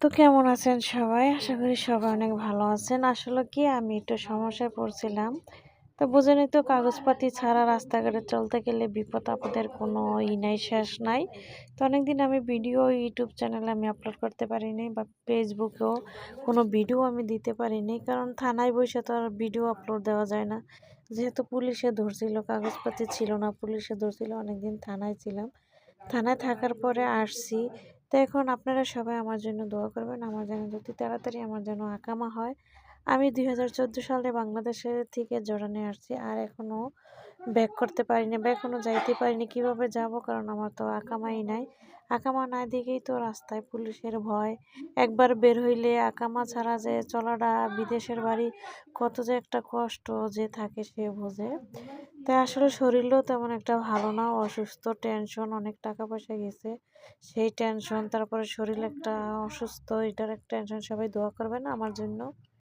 তো কেমন আছেন সবাই? আশা করি সবাই অনেক ভালো আছেন। আসলে কি আমি একটু সমস্যায় পড়ছিলাম। তো বুঝেনই তো কাগজপাতি ছাড়া রাস্তাঘাটে চলতে গেলে বিপদ-আপদের কোনো নাই, শেষ নাই। তো অনেকদিন আমি ভিডিও ইউটিউব চ্যানেলে আমি আপলোড করতে পারিনি বা ফেসবুকেও কোনো ভিডিও আমি দিতে পারিনি। কারণ থানায় বইসে তো আর ভিডিও আপলোড দেওয়া যায় না। যেহেতু পুলিশে ধরছিল, কাগজপাতি ছিল না, পুলিশে ধরছিল, অনেকদিন থানায় ছিলাম। থানায় থাকার পরে আসছি। তো এখন আপনারা সবাই আমার জন্য দোয়া করবেন। আমার যেন অতি তাড়াতাড়ি আমার যেন আকামা হয়। আমি ২০১৪ সালে বাংলাদেশের থেকে জর্ডানে আসছি। আর এখনও ব্যাক করতে পারিনি বা এখনও যাইতে পারিনি। কিভাবে যাব? কারণ আমার তো আকামাই নাই। আকামা নাই দেখেই তো রাস্তায় পুলিশের ভয়। একবার বের হইলে আকামা ছাড়া যে চলাটা, বিদেশের বাড়ি কত যে একটা কষ্ট যে থাকে সে বোঝে। তাই আসলে শরীরও তেমন একটা ভালো না, অসুস্থ, টেনশন, অনেক টাকা পয়সা গেছে সেই টেনশন, তারপরে শরীর একটা অসুস্থ, এটার একটা টেনশন। সবাই দোয়া করবেন আমার জন্য।